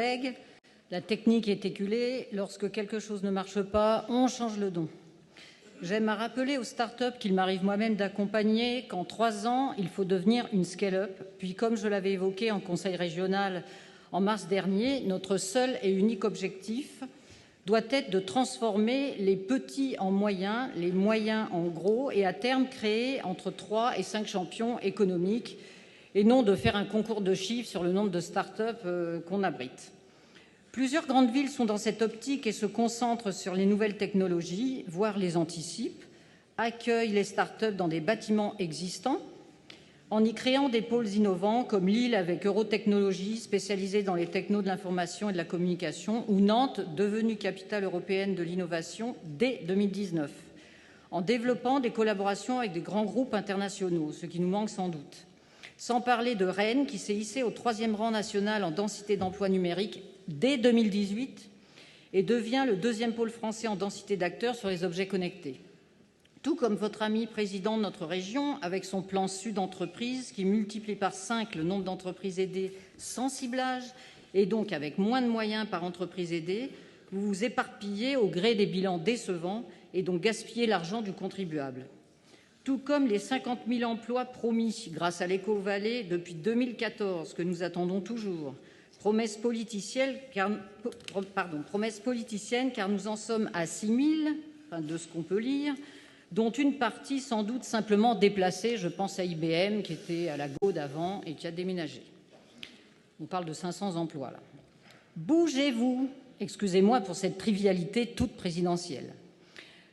collègues, la technique est éculée. Lorsque quelque chose ne marche pas, on change le don. J'aime à rappeler aux start-up qu'il m'arrive moi-même d'accompagner qu'en 3 ans, il faut devenir une scale-up. Puis, comme je l'avais évoqué en conseil régional en mars dernier, notre seul et unique objectif doit être de transformer les petits en moyens, les moyens en gros, et à terme créer entre 3 et 5 champions économiques, et non de faire un concours de chiffres sur le nombre de start-up qu'on abrite. Plusieurs grandes villes sont dans cette optique et se concentrent sur les nouvelles technologies, voire les anticipent, accueillent les start-up dans des bâtiments existants, en y créant des pôles innovants comme Lille avec Eurotechnologies, spécialisée dans les technos de l'information et de la communication, ou Nantes, devenue capitale européenne de l'innovation dès 2019, en développant des collaborations avec des grands groupes internationaux, ce qui nous manque sans doute. Sans parler de Rennes, qui s'est hissée au 3e rang national en densité d'emploi numérique dès 2018 et devient le 2e pôle français en densité d'acteurs sur les objets connectés. Tout comme votre ami président de notre région, avec son plan Sud Entreprises, qui multiplie par 5 le nombre d'entreprises aidées sans ciblage, et donc avec moins de moyens par entreprise aidée, vous vous éparpillez au gré des bilans décevants et donc gaspillez l'argent du contribuable. Tout comme les 50 000 emplois promis grâce à l'Éco-Vallée depuis 2014, que nous attendons toujours. Promesse politicienne, car nous en sommes à 6 000, de ce qu'on peut lire, dont une partie sans doute simplement déplacée. Je pense à IBM, qui était à la Gaude avant et qui a déménagé. On parle de 500 emplois, là. Bougez-vous, excusez-moi pour cette trivialité toute présidentielle.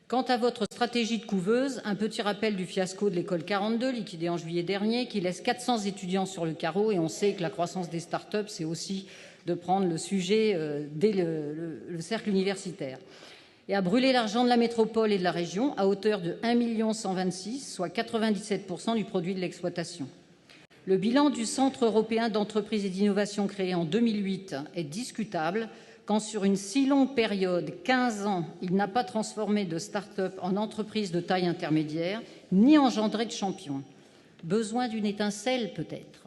Quant à votre stratégie de couveuse, un petit rappel du fiasco de l'école 42, liquidée en juillet dernier, qui laisse 400 étudiants sur le carreau. Et on sait que la croissance des start-up, c'est aussi de prendre le sujet dès le cercle universitaire. Et à brûler l'argent de la métropole et de la région à hauteur de 1 126 000, soit 97% du produit de l'exploitation. Le bilan du Centre européen d'entreprise et d'innovation créé en 2008 est discutable, quand sur une si longue période, 15 ans, il n'a pas transformé de start-up en entreprise de taille intermédiaire, ni engendré de champions. Besoin d'une étincelle, peut-être.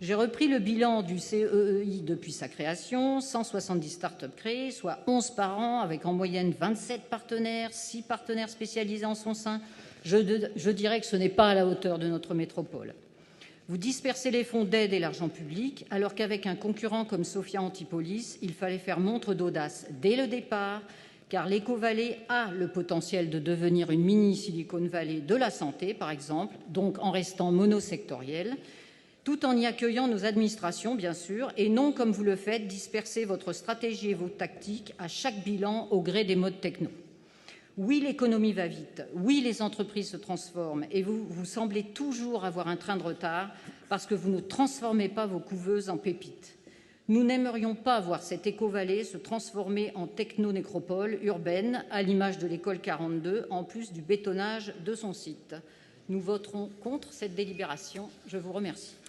J'ai repris le bilan du CEEI depuis sa création, 170 start-up créées, soit 11 par an, avec en moyenne 27 partenaires, 6 partenaires spécialisés en son sein. Je dirais que ce n'est pas à la hauteur de notre métropole. Vous dispersez les fonds d'aide et l'argent public, alors qu'avec un concurrent comme Sophia Antipolis, il fallait faire montre d'audace dès le départ, car l'Éco-Vallée a le potentiel de devenir une mini Silicon Valley de la santé, par exemple, donc en restant monosectorielle, tout en y accueillant nos administrations, bien sûr, et non, comme vous le faites, disperser votre stratégie et vos tactiques à chaque bilan au gré des modes techno. Oui, l'économie va vite. Oui, les entreprises se transforment. Et vous semblez toujours avoir un train de retard parce que vous ne transformez pas vos couveuses en pépites. Nous n'aimerions pas voir cette éco-vallée se transformer en techno-nécropole urbaine, à l'image de l'école 42, en plus du bétonnage de son site. Nous voterons contre cette délibération. Je vous remercie.